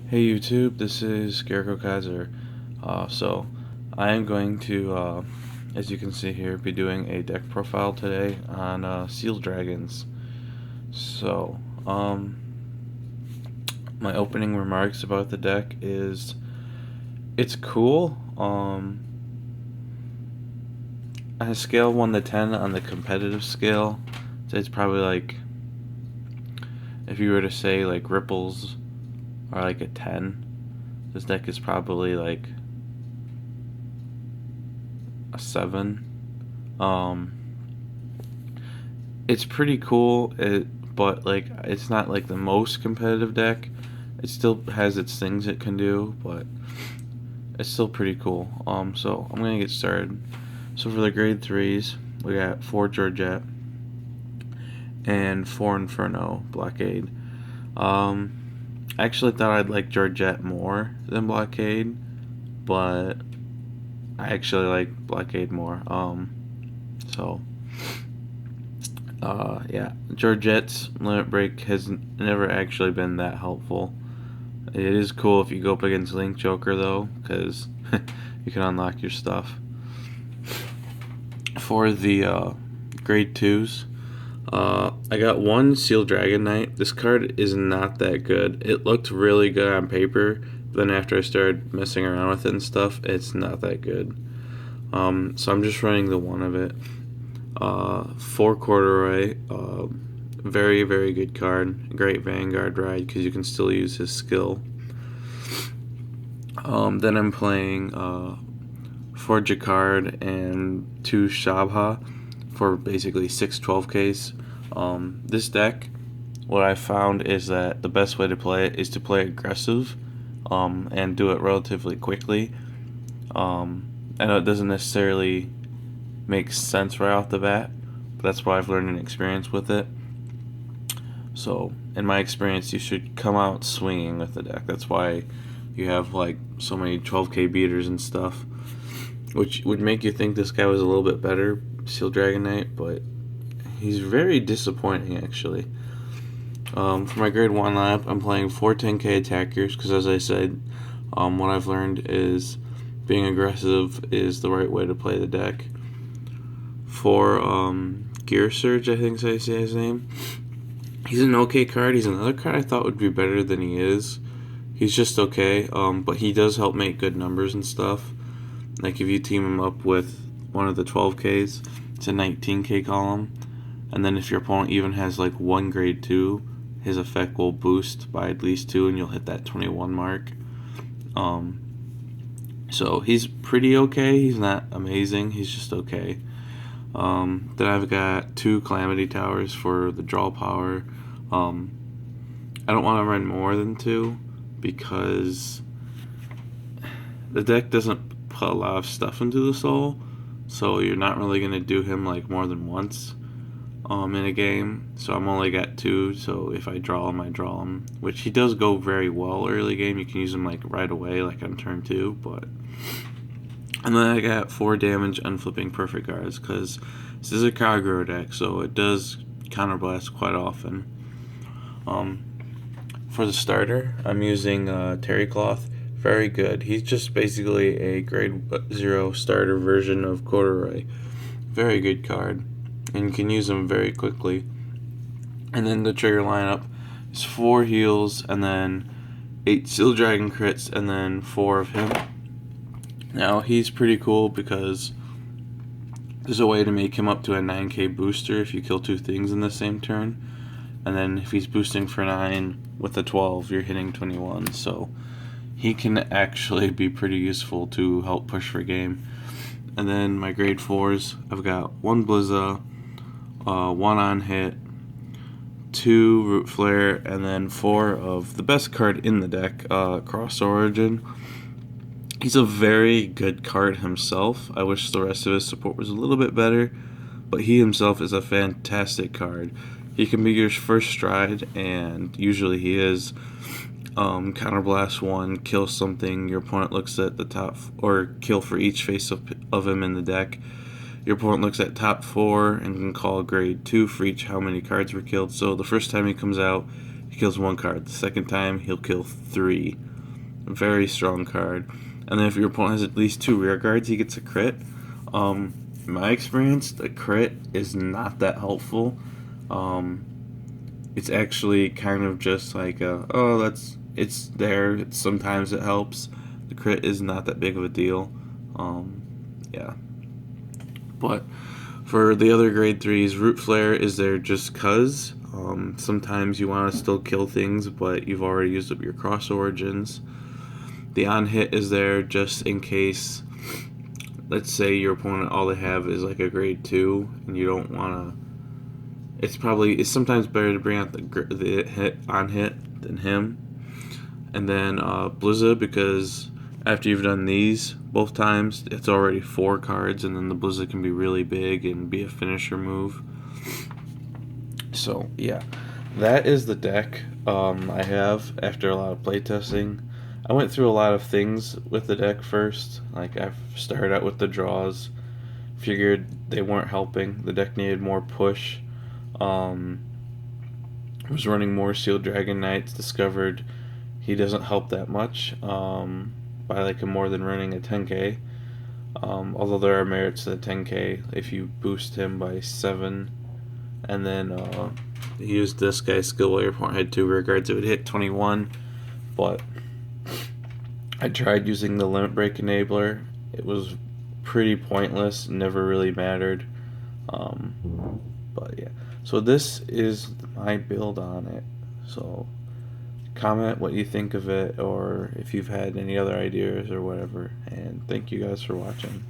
Hey YouTube, this is Scarecrow Kaiser. So I am going to, as you can see here, be doing a deck profile today on Seal Dragons. So, my opening remarks about the deck is it's cool. On a scale of 1 to 10 on the competitive scale, so it's probably like, if you were to say like Ripples are like a 10, this deck is probably like a 7. Um, it's pretty cool, but like it's not like the most competitive deck. It still has its things it can do, but it's still pretty cool. So I'm gonna get started. So for the grade threes, we got 4 Georgette and 4 Inferno Blockade. I actually thought I'd like Georgette more than Blockade, but I actually like Blockade more. So yeah, Georgette's Limit Break has never actually been that helpful. It is cool if you go up against Link Joker though, because you can unlock your stuff. For the grade twos, I got one Seal Dragon Knight. This card is not that good. It looked really good on paper, but then after I started messing around with it and stuff, it's not that good. So I'm just running the one of it. 4 Corduroy, very, very good card. Great Vanguard ride because you can still use his skill. Then I'm playing 4 Jakard and 2 Shabha for basically 6 12Ks. This deck, what I found is that the best way to play it is to play aggressive and do it relatively quickly. I know it doesn't necessarily make sense right off the bat, but that's what I've learned in experience with it. So, in my experience, you should come out swinging with the deck. That's why you have like so many 12K beaters and stuff, which would make you think this guy was a little bit better, Seal Dragon Knight, but he's very disappointing actually. For my grade 1 lineup, I'm playing 4 10K attackers because, as I said, what I've learned is being aggressive is the right way to play the deck. For Gear Surge, I think I say his name. He's an okay card. He's another card I thought would be better than he is. He's just okay, but he does help make good numbers and stuff. Like if you team him up with one of the 12Ks, it's a 19K column. And then if your opponent even has like one grade 2, his effect will boost by at least 2 and you'll hit that 21 mark. So he's pretty okay. He's not amazing. He's just okay. Then I've got 2 Calamity Towers for the draw power. I don't want to run more than 2 because the deck doesn't put a lot of stuff into the soul, so you're not really going to do him like more than once in a game. So I'm only got 2, so if I draw him, I draw him, which he does go very well early game. You can use him like right away, like on turn 2, but... And then I got 4 damage unflipping Perfect Guards because this is a Kagero deck, so it does counterblast quite often. For the starter, I'm using Terry Cloth. Very good. He's just basically a grade 0 starter version of Corduroy. Very good card, and you can use him very quickly. And then the trigger lineup is 4 heals, and then 8 Seal Dragon crits, and then 4 of him. Now, he's pretty cool because there's a way to make him up to a 9K booster if you kill 2 things in the same turn. And then if he's boosting for 9 with a 12, you're hitting 21. So he can actually be pretty useful to help push for game. And then my grade 4s, I've got 1 Blizza, 1 on hit, 2 Root Flare, and then 4 of the best card in the deck, Cross Origin. He's a very good card himself. I wish the rest of his support was a little bit better, but he himself is a fantastic card. He can be your first stride, and usually he is. Counterblast 1, kill something, your opponent looks at the top, or kill for each face of him in the deck. Your opponent looks at top 4 and can call grade 2 for each how many cards were killed. So the first time he comes out, he kills 1 card. The second time, he'll kill 3. Very strong card. And then if your opponent has at least 2 rear guards, he gets a crit. In my experience, the crit is not that helpful. It's actually kind of just like it's there. Sometimes it helps. The crit is not that big of a deal. Yeah. But for the other grade 3s, Root Flare is there just cause. Sometimes you want to still kill things, but you've already used up your Cross Origins. The On Hit is there just in case, let's say your opponent, all they have is like a grade 2, and you don't want to. It's sometimes better to bring out the hit on hit than him. And then Blizza, because after you've done these both times, it's already 4 cards, and then the Blizza can be really big and be a finisher move. So yeah, that is the deck I have after a lot of playtesting. I went through a lot of things with the deck first. Like I started out with the draws, figured they weren't helping. The deck needed more push. Was running more Sealed Dragon Knights. Discovered he doesn't help that much. By like more than running a 10k. Although there are merits to the 10k if you boost him by 7, and then use this guy's skill while your opponent had 2 rear guards, it would hit 21. But I tried using the Limit Break Enabler. It was pretty pointless, never really mattered. But yeah, so this is my build on it. So comment what you think of it, or if you've had any other ideas or whatever, and thank you guys for watching.